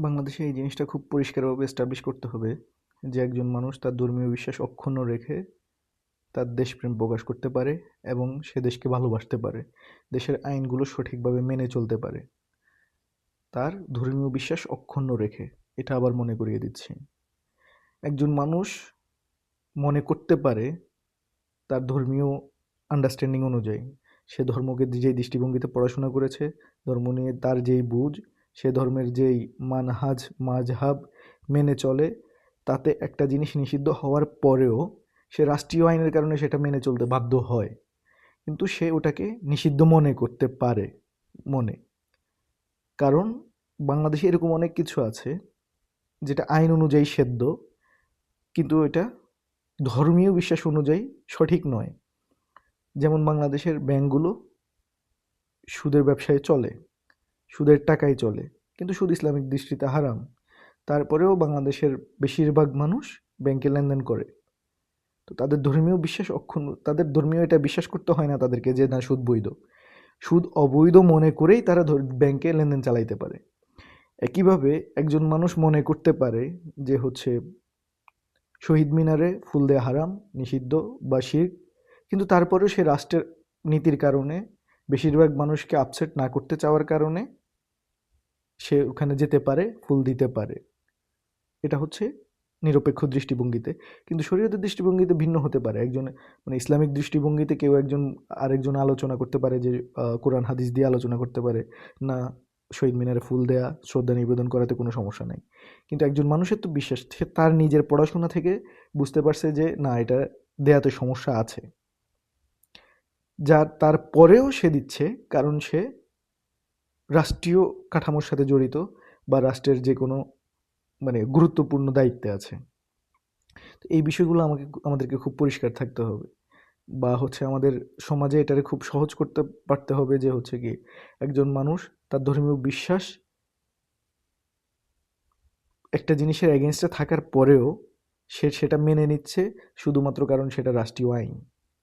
বাংলাদেশে এই জিনিসটা খুব পরিষ্কারভাবে এস্টাবলিশ করতে হবে যে একজন মানুষ তার ধর্মীয় বিশ্বাস অক্ষুণ্ণ রেখে তার দেশপ্রেম প্রকাশ করতে পারে এবং সে দেশকে ভালোবাসতে পারে, দেশের আইনগুলো সঠিকভাবে মেনে চলতে পারে তার ধর্মীয় বিশ্বাস অক্ষুণ্ণ রেখে। এটা আবার মনে করিয়ে দিচ্ছি, একজন মানুষ মনে করতে পারে তার ধর্মীয় আন্ডারস্ট্যান্ডিং অনুযায়ী, সে ধর্মকে যেই দৃষ্টিভঙ্গিতে পড়াশোনা করেছে, ধর্ম নিয়ে তার যেই বুঝ, সে ধর্মের যেই মানহাজ মাজহাব মেনে চলে, তাতে একটা জিনিস নিষিদ্ধ হওয়ার পরেও সে রাষ্ট্রীয় আইনের কারণে সেটা মেনে চলতে বাধ্য হয়, কিন্তু সে ওটাকে নিষিদ্ধ মনে করতে পারে মনে। কারণ বাংলাদেশে এরকম অনেক কিছু আছে যেটা আইন অনুযায়ী সেদ্ধ, কিন্তু এটা ধর্মীয় বিশ্বাস অনুযায়ী সঠিক নয়। যেমন বাংলাদেশের ব্যাংকগুলো সুদের ব্যবসায় চলে, সুদের টাকায় চলে, কিন্তু সুদ ইসলামিক দৃষ্টিতে হারাম। তারপরেও বাংলাদেশের বেশিরভাগ মানুষ ব্যাংকে লেনদেন করে। তো তাদের ধর্মীয় বিশ্বাস অক্ষুণ্ণ, তাদের ধর্মীয় এটা বিশ্বাস করতে হয় না তাদেরকে যে না সুদ বৈধ, সুদ অবৈধ মনে করেই তারা ব্যাংকে লেনদেন চালাইতে পারে। একইভাবে একজন মানুষ মনে করতে পারে যে হচ্ছে শহীদ মিনারে ফুল দেয়া হারাম, নিষিদ্ধ বা শিরক, কিন্তু তারপরেও সে রাষ্ট্রের নীতির কারণে, বেশিরভাগ মানুষকে আপসেট না করতে চাওয়ার কারণে সে ওখানে যেতে পারে, ফুল দিতে পারে। এটা হচ্ছে নিরপেক্ষ দৃষ্টিভঙ্গিতে। কিন্তু শরীয়তের দৃষ্টিভঙ্গিতে ভিন্ন হতে পারে। একজন মানে ইসলামিক দৃষ্টিভঙ্গিতে কেউ একজন আরেকজন আলোচনা করতে পারে যে কোরআন হাদিস দিয়ে আলোচনা করতে পারে, না শহীদ মিনারে ফুল দেয়া শ্রদ্ধা নিবেদন করাতে কোনো সমস্যা নাই। কিন্তু একজন মানুষের তো বিশ্বাস, সে তার নিজের পড়াশোনা থেকে বুঝতে পারছে যে না এটা দেয়াতে সমস্যা আছে, যার তারপরেও সে দিচ্ছে কারণ সে রাষ্ট্রীয় কাঠামোর সাথে জড়িত বা রাষ্ট্রের যে কোনো মানে গুরুত্বপূর্ণ দায়িত্বে আছে। তো এই বিষয়গুলো আমাদেরকে খুব পরিষ্কার থাকতে হবে, বা হচ্ছে আমাদের সমাজে এটারে খুব সহজ করতে পারতে হবে যে হচ্ছে কি একজন মানুষ তার ধর্মীয় বিশ্বাস একটা জিনিসের এগেনস্টে থাকার পরেও সে সেটা মেনে নিচ্ছে শুধুমাত্র কারণ সেটা রাষ্ট্রীয় আইন।